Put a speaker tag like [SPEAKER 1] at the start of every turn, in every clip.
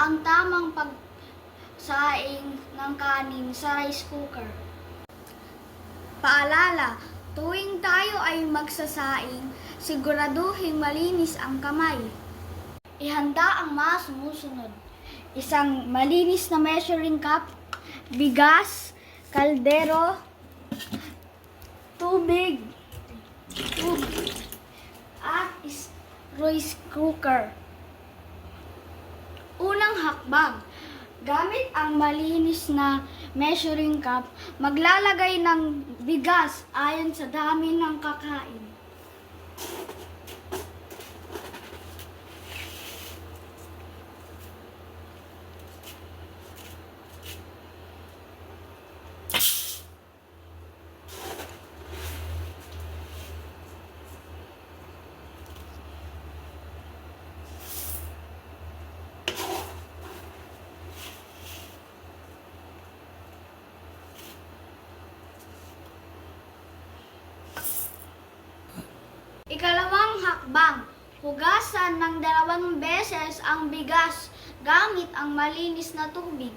[SPEAKER 1] ang tamang pagsaing ng kanin sa rice cooker. Paalala, tuwing tayo ay magsasaing, siguraduhin malinis ang kamay. Ihanda ang mga sumusunod. Isang malinis na measuring cup, bigas, kaldero, tubig, at rice cooker. Unang hakbang, gamit ang malinis na measuring cup, maglalagay ng bigas ayon sa dami ng kakain. Ikalawang hakbang, hugasan ng 2 beses ang bigas gamit ang malinis na tubig.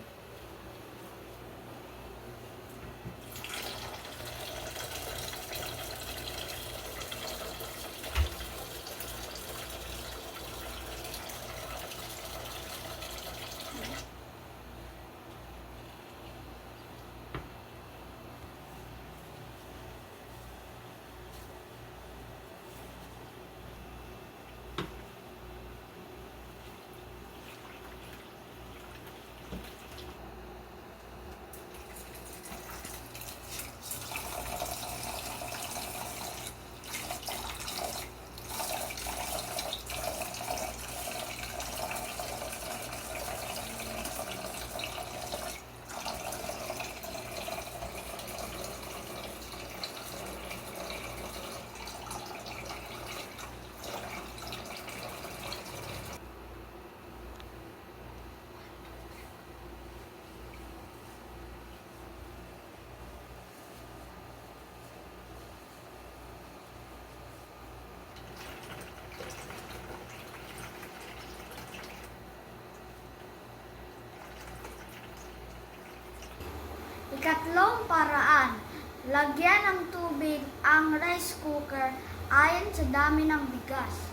[SPEAKER 1] Ikatlong paraan, lagyan ng tubig ang rice cooker ayon sa dami ng bigas.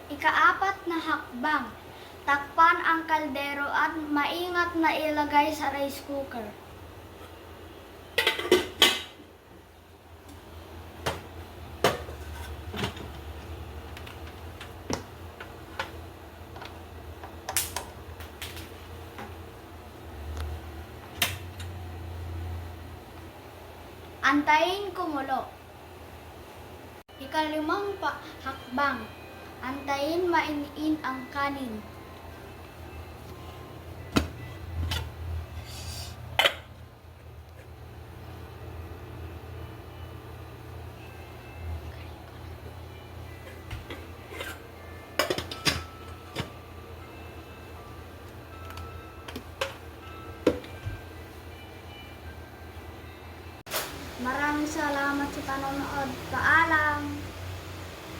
[SPEAKER 1] Ikaapat na hakbang, takpan ang kaldero at maingat na ilagay sa rice cooker. Antayin kumulo. Ikalimang hakbang, antayin mainiin ang kanin. Maraming salamat sa panonood. Paalam!